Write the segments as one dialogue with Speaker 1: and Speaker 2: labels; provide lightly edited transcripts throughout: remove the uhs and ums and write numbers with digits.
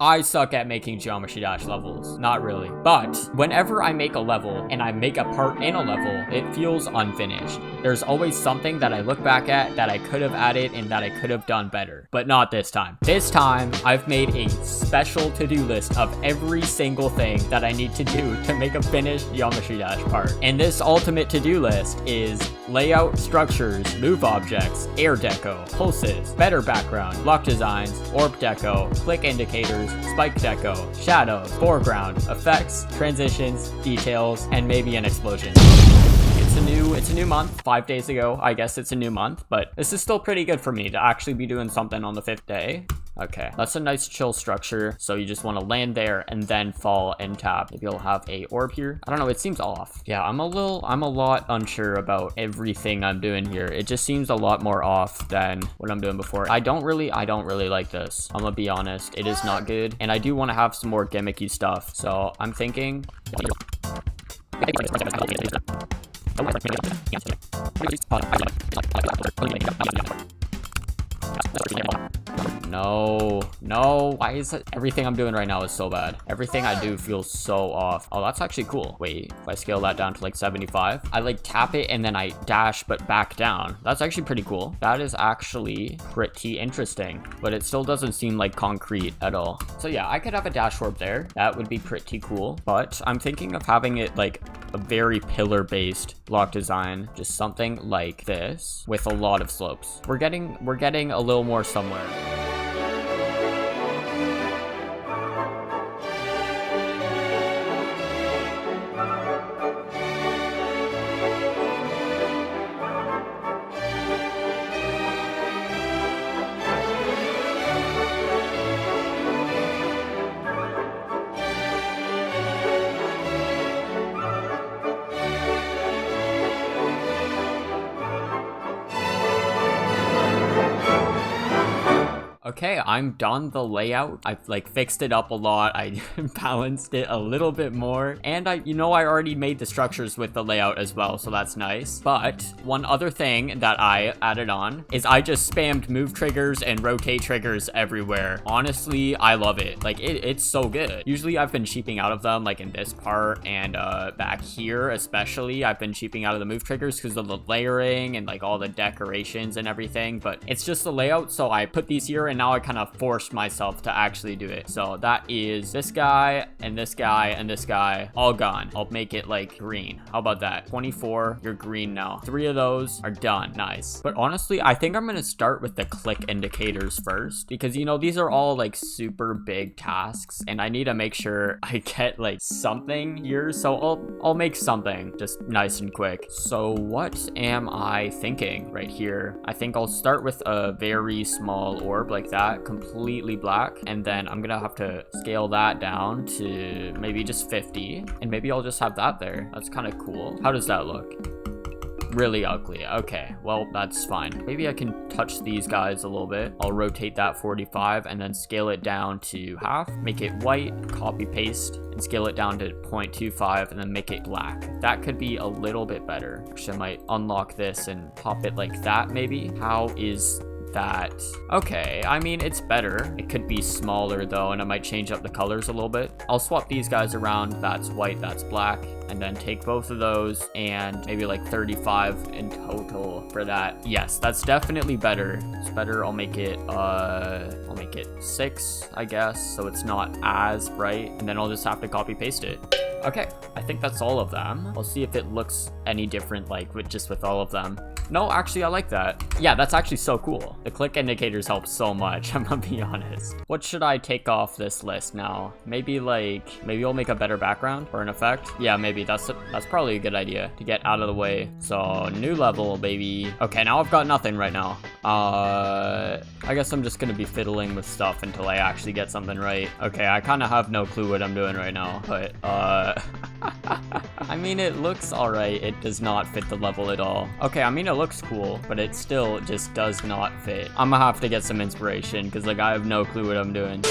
Speaker 1: I suck at making Geometry Dash levels. Not really. But whenever I make a level and I make a part in a level, it feels unfinished. There's always something that I look back at that I could have added and that I could have done better. But not this time. This time, I've made a special to-do list of every single thing that I need to do to make a finished Geometry Dash part. And this ultimate to-do list is layout, structures, move objects, air deco, pulses, better background, block designs, orb deco, click indicators, spike deco, shadows, foreground, effects, transitions, details, and maybe an explosion. It's a new month. 5 days ago, I guess it's a new month, but this is still pretty good for me to actually be doing something on the 5th day. Okay, that's a nice chill structure. So you just want to land there and then fall and tap. Maybe you'll have a orb here. I don't know, it seems off. Yeah, I'm a lot unsure about everything I'm doing here. It just seems a lot more off than what I'm doing before. I don't really like this. I'm gonna be honest, it is not good. And I do want to have some more gimmicky stuff. So I'm thinking no, why is it everything I'm doing right now is so bad? Everything I do feels so off. Oh, that's actually cool. Wait, if I scale that down to like 75, I like tap it and then I dash but back down. That's actually pretty cool. That is actually pretty interesting, but it still doesn't seem like concrete at all. So yeah, I could have a dash orb there. That would be pretty cool, but I'm thinking of having it like a very pillar based block design, just something like this with a lot of slopes. We're getting a little more somewhere. Okay, I'm done the layout. I've like fixed it up a lot. I balanced it a little bit more. And I already made the structures with the layout as well, so that's nice. But one other thing that I added on is I just spammed move triggers and rotate triggers everywhere. Honestly, I love it. Like it's so good. Usually I've been cheaping out of them, like in this part and back here especially. I've been cheaping out of the move triggers because of the layering and like all the decorations and everything. But it's just the layout, so I put these here and now I kind of forced myself to actually do it. So that is this guy and this guy and this guy all gone. I'll make it like green. How about that? 24, you're green now. 3 of those are done. Nice. But honestly, I think I'm going to start with the click indicators first because these are all like super big tasks and I need to make sure I get like something here. So I'll make something just nice and quick. So what am I thinking right here? I think I'll start with a very small orb like that, completely black, and then I'm gonna have to scale that down to maybe just 50, and maybe I'll just have that there. That's kind of cool. How does that look? Really ugly. Okay, well, that's fine. Maybe I can touch these guys a little bit. I'll rotate that 45 and then scale it down to half, make it white, copy paste, and scale it down to 0.25 and then make it black. That could be a little bit better. Actually, I might unlock this and pop it like that maybe. How is that? Okay, I mean, it's better. It could be smaller though, and I might change up the colors a little bit. I'll swap these guys around. That's white, that's black, and then take both of those and maybe like 35 in total for that. Yes, that's definitely better. It's better. I'll make it 6, I guess, so it's not as bright, and then I'll just have to copy paste it. Okay, I think that's all of them. I'll see if it looks any different like with all of them. No, actually, I like that. Yeah, that's actually so cool. The click indicators help so much, I'm gonna be honest. What should I take off this list now? Maybe I'll make a better background or an effect. Yeah, maybe that's probably a good idea to get out of the way. So new level, baby. Okay, now I've got nothing right now. I guess I'm just gonna be fiddling with stuff until I actually get something right. Okay, I kind of have no clue what I'm doing right now, but I mean, it looks all right. It does not fit the level at all. Okay, I mean, it looks cool, but it still just does not fit. I'm gonna have to get some inspiration because like I have no clue what I'm doing.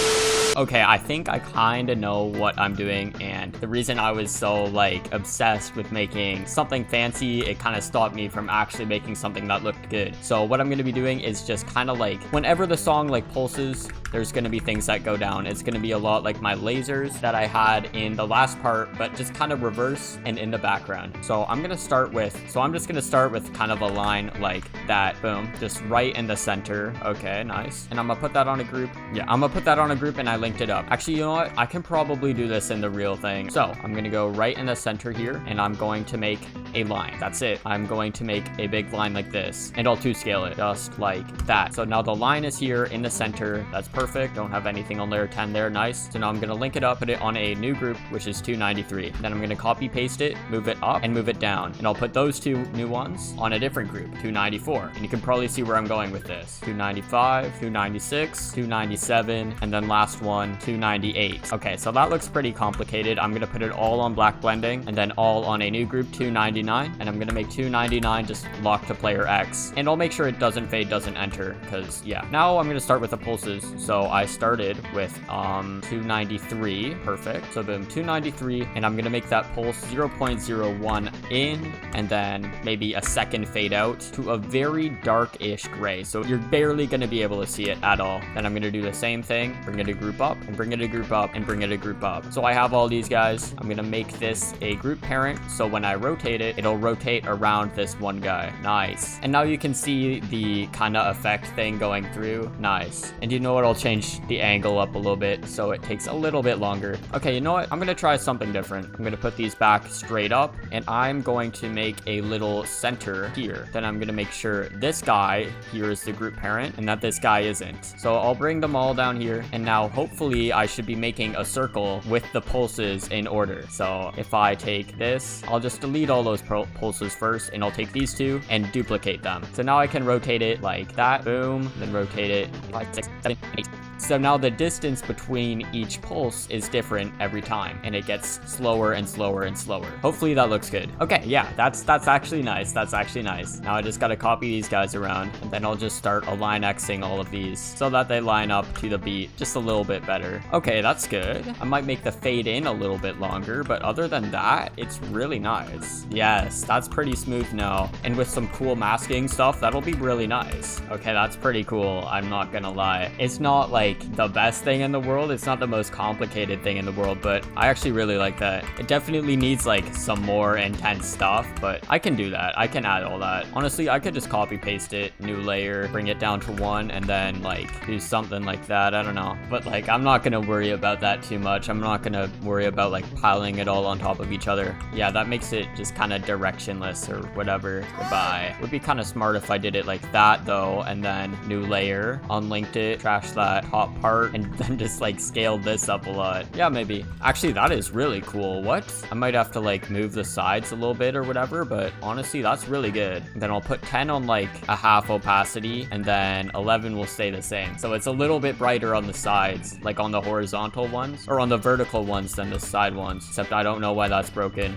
Speaker 1: Okay, I think I kind of know what I'm doing, and the reason I was so like obsessed with making something fancy, it kind of stopped me from actually making something that looked good. So what I'm going to be doing is just kind of like whenever the song like pulses, there's going to be things that go down. It's going to be a lot like my lasers that I had in the last part, but just kind of reverse and in the background. So I'm going to start with, I'm just going to start with kind of a line like that. Boom, just right in the center. Okay, nice. And I'm gonna put that on a group. Yeah, I'm gonna put that on a group, and I linked it up. Actually, you know what? I can probably do this in the real thing. So I'm gonna go right in the center here, and I'm going to make a line. That's it. I'm going to make a big line like this, and I'll 2-scale it just like that. So now the line is here in the center. That's perfect. Don't have anything on layer 10 there. Nice. So now I'm gonna link it up, put it on a new group, which is 293. Then I'm gonna copy paste it, move it up, and move it down, and I'll put those two new ones on a different group, 294. And you can probably see where I'm going with this. 295, 296, 297, and then last one, 298. Okay, so that looks pretty complicated. I'm gonna put it all on black blending, and then all on a new group, 299, and I'm gonna make 299 just lock to player X, and I'll make sure it doesn't fade, doesn't enter, because yeah. Now I'm gonna start with the pulses. So I started with 293, perfect. So boom, 293, and I'm gonna make that pulse 0.01 in, and then maybe a second fade out to a very dark-ish gray. So you're barely gonna be able to see it at all. Then I'm gonna do the same thing, bring it a group up, and bring it a group up, and bring it a group up. So I have all these guys. I'm gonna make this a group parent, so when I rotate it, it'll rotate around this one guy. Nice. And now you can see the kind of effect thing going through. Nice. And you know what? I'll change the angle up a little bit so it takes a little bit longer. Okay, you know what? I'm gonna try something different. I'm gonna put these back straight up, and I'm going to make a little center here. Then I'm gonna make sure this guy here is the group parent and that this guy isn't. So I'll bring them all down here, and now hopefully I should be making a circle with the pulses in order. So if I take this, I'll just delete all those pulses first, and I'll take these two and duplicate them. So now I can rotate it like that, boom, then rotate it 5, 6, 7, 8. So now the distance between each pulse is different every time, and it gets slower and slower and slower. Hopefully that looks good. Okay, yeah, that's actually nice. That's actually nice. Now I just gotta copy these guys around, and then I'll just start align Xing all of these so that they line up to the beat just a little bit better. Okay, that's good. I might make the fade in a little bit longer, but other than that, it's really nice. Yes, that's pretty smooth now. And with some cool masking stuff, that'll be really nice. Okay, that's pretty cool. I'm not gonna lie. It's not like the best thing in the world. It's not the most complicated thing in the world, but I actually really like that. It definitely needs like some more intense stuff, but I can do that. I can add all that. Honestly, I could just copy paste it, new layer, bring it down to 1, and then like do something like that. I don't know, but like I'm not gonna worry about that too much. I'm not gonna worry about like piling it all on top of each other. Yeah, that makes it just kind of directionless or whatever. Goodbye. Would be kind of smart if I did it like that though, and then new layer, unlinked it, trash that top part, and then just like scale this up a lot. Yeah, maybe. Actually, that is really cool. What? I might have to like move the sides a little bit or whatever, but honestly, that's really good. And then I'll put 10 on like a half opacity, and then 11 will stay the same. So it's a little bit brighter on the sides, like on the horizontal ones, or on the vertical ones than the side ones, except I don't know why that's broken.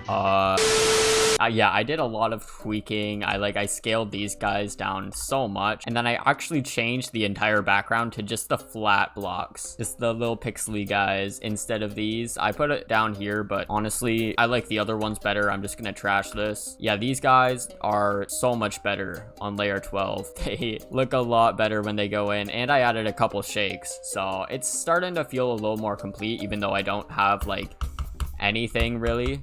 Speaker 1: Yeah, I did a lot of tweaking. I scaled these guys down so much, and then I actually changed the entire background to just the flat blocks, just the little pixely guys instead of these. I put it down here, but honestly, I like the other ones better. I'm just gonna trash this. Yeah, these guys are so much better on layer 12. They look a lot better when they go in, and I added a couple shakes, so it's starting to feel a little more complete, even though I don't have like anything really.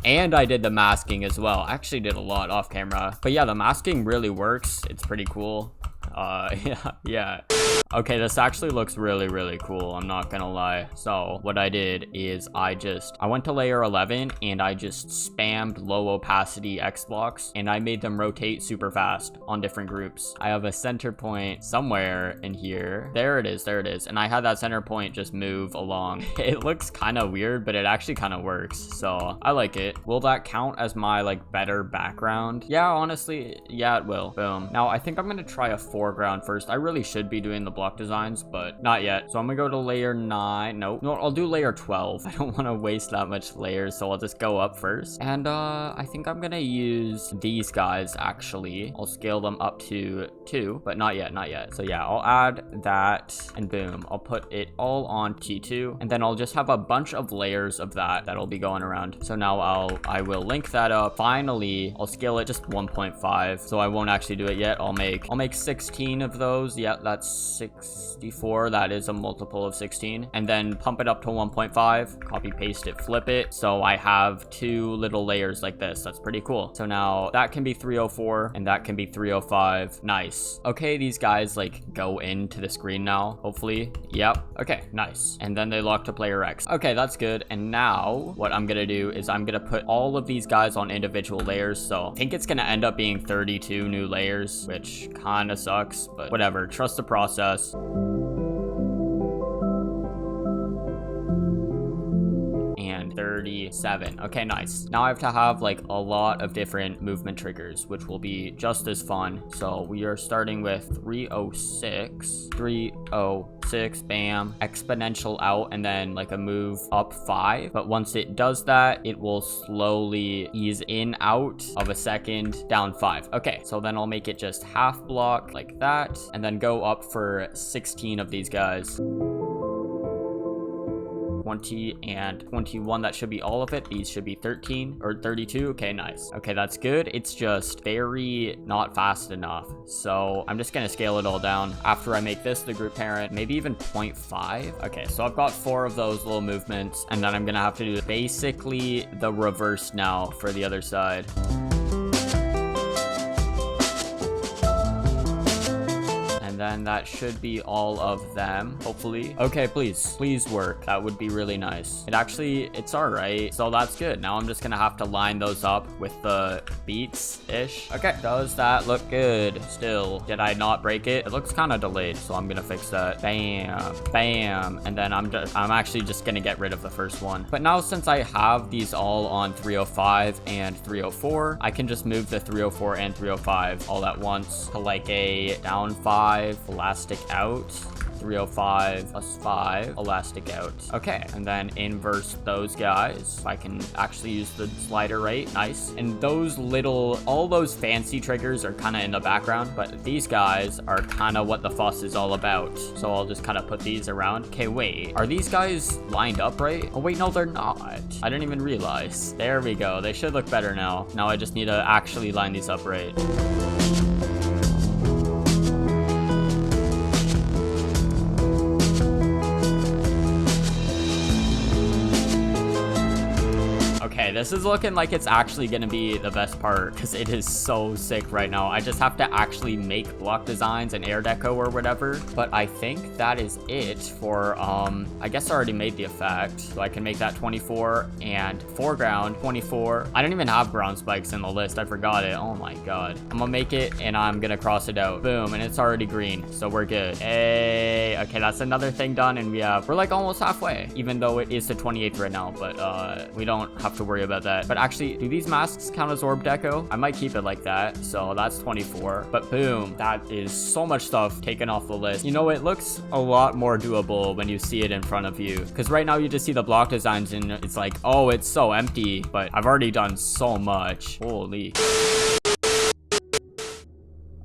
Speaker 1: And I did the masking as well. I actually did a lot off camera, but yeah, the masking really works. It's pretty cool. Yeah. Okay, this actually looks really, really cool. I'm not gonna lie. So what I did is I went to layer 11 and I just spammed low opacity X blocks, and I made them rotate super fast on different groups. I have a center point somewhere in here. There it is. And I had that center point just move along. It looks kind of weird, but it actually kind of works. So I like it. Will that count as my like better background? Yeah, honestly, yeah, it will. Boom. Now I think I'm gonna try a foreground first. I really should be doing the block designs, but not yet. So I'm gonna go to layer 9. Nope. No, I'll do layer 12. I don't want to waste that much layers, so I'll just go up first. And I think I'm gonna use these guys actually. I'll scale them up to 2, but not yet, not yet. So yeah, I'll add that and boom, I'll put it all on T2, and then I'll just have a bunch of layers of that'll be going around. So now I will link that up. Finally, I'll scale it just 1.5, so I won't actually do it yet. I'll make 16 of those. Yeah, that's 64. That is a multiple of 16, and then pump it up to 1.5, copy paste it, flip it, so I have 2 little layers like this. That's pretty cool. So now that can be 304 and that can be 305. Nice. Okay, these guys like go into the screen now, hopefully. Yep. Okay, nice. And then they lock to player X. Okay, that's good. And now what I'm gonna do is I'm gonna put all of these guys on individual layers. So I think it's gonna end up being 32 new layers, which kind of sucks, but whatever. Trust the process. And 37. Okay, nice. Now I have to have like a lot of different movement triggers, which will be just as fun. So we are starting with 306, 306, bam, exponential out, and then like a move up 5. But once it does that, it will slowly ease in out of a second, down 5. Okay, so then I'll make it just half block like that, and then go up for 16 of these guys. 20 and 21, that should be all of it. These should be 13 or 32. Okay, nice. Okay, that's good. It's just very not fast enough, so I'm just gonna scale it all down after I make this the group parent, maybe even 0.5. Okay, so I've got 4 of those little movements, and then I'm gonna have to do basically the reverse now for the other side. Then that should be all of them, hopefully. Okay, please work. That would be really nice. It's all right, so that's good. Now I'm just gonna have to line those up with the beats ish. Okay, does that look good still? Did I not break it? It looks kind of delayed, so I'm gonna fix that. Bam, bam, and then I'm actually just gonna get rid of the first one. But now since I have these all on 305 and 304, I can just move the 304 and 305 all at once to like a down 5, elastic out, 305 plus 5, elastic out. Okay, and then inverse those guys. If I can actually use the slider right, nice. And those all those fancy triggers are kind of in the background, but these guys are kind of what the fuss is all about. So I'll just kind of put these around. Okay, wait, are these guys lined up right? Oh wait, no, they're not. I didn't even realize. There we go. They should look better now. Now I just need to actually line these up right. Okay, this is looking like it's actually gonna be the best part because it is so sick right now. I just have to actually make block designs and air deco or whatever, but I think that is it for I guess I already made the effect, so I can make that 24 and foreground 24. I don't even have ground spikes in the list. I forgot it. Oh my god. I'm gonna make it and I'm gonna cross it out. Boom, and it's already green, so we're good. Hey, okay, that's another thing done, and we're like almost halfway, even though it is the 28th right now, but we don't have to worry about that. But actually, do these masks count as orb deco? I might keep it like that, so that's 24. But boom, that is so much stuff taken off the list. You know, it looks a lot more doable when you see it in front of you, because right now you just see the block designs and it's like, oh, it's so empty, but I've already done so much. Holy.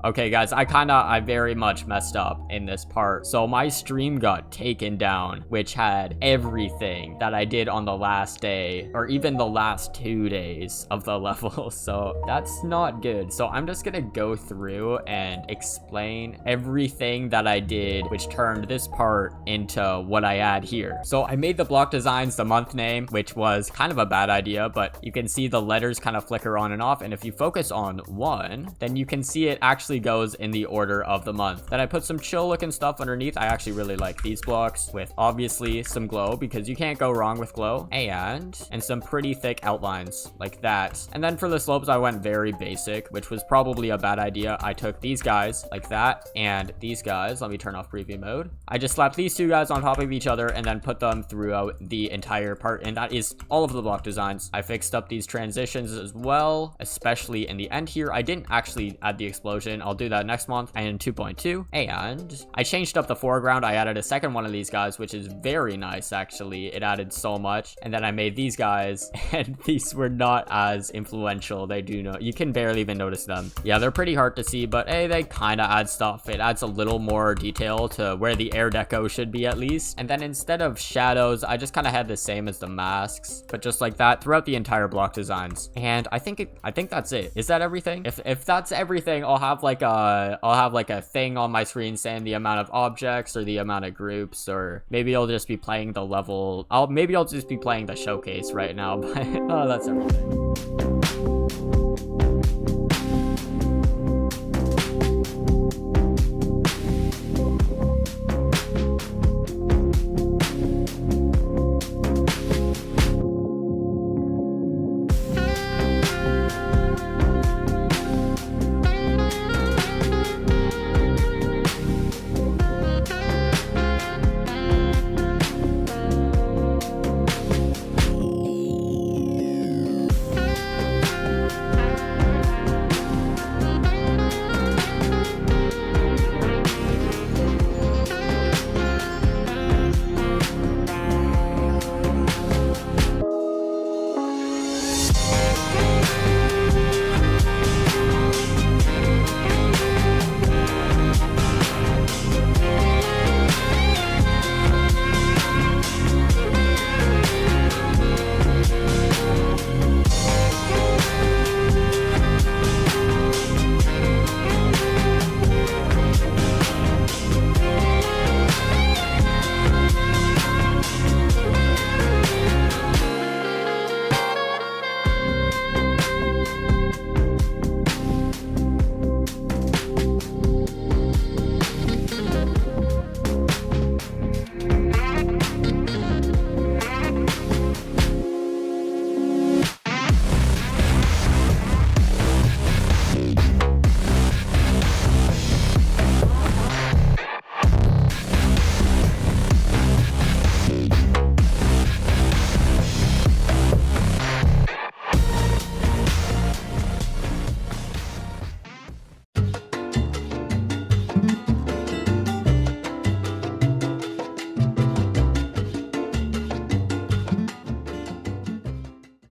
Speaker 1: Okay, guys, I very much messed up in this part. So my stream got taken down, which had everything that I did on the last day, or even the last 2 days of the level. So that's not good. So I'm just gonna go through and explain everything that I did, which turned this part into what I add here. So I made the block designs the month name, which was kind of a bad idea, but you can see the letters kind of flicker on and off. And if you focus on one, then you can see it actually goes in the order of the month. Then I put some chill looking stuff underneath. I actually really like these blocks with obviously some glow, because you can't go wrong with glow, and some pretty thick outlines like that. And then for the slopes, I went very basic, which was probably a bad idea. I took these guys like that, and these guys, let me turn off preview mode. I just slapped these 2 guys on top of each other and then put them throughout the entire part, and that is all of the block designs. I fixed up these transitions as well, especially in the end here. I didn't actually add the explosion. I'll do that next month and in 2.2. And I changed up the foreground. I added a second one of these guys, which is very nice, actually. It added so much. And then I made these guys, and these were not as influential. They do know, you can barely even notice them. Yeah, they're pretty hard to see, but hey, they kind of add stuff. It adds a little more detail to where the air deco should be at least. And then instead of shadows, I just kind of had the same as the masks, but just like that throughout the entire block designs. And I think that's it. Is that everything? If that's everything, I'll have like a thing on my screen saying the amount of objects or the amount of groups, or maybe I'll just be playing the level. Maybe I'll just be playing the showcase right now, but oh, that's everything.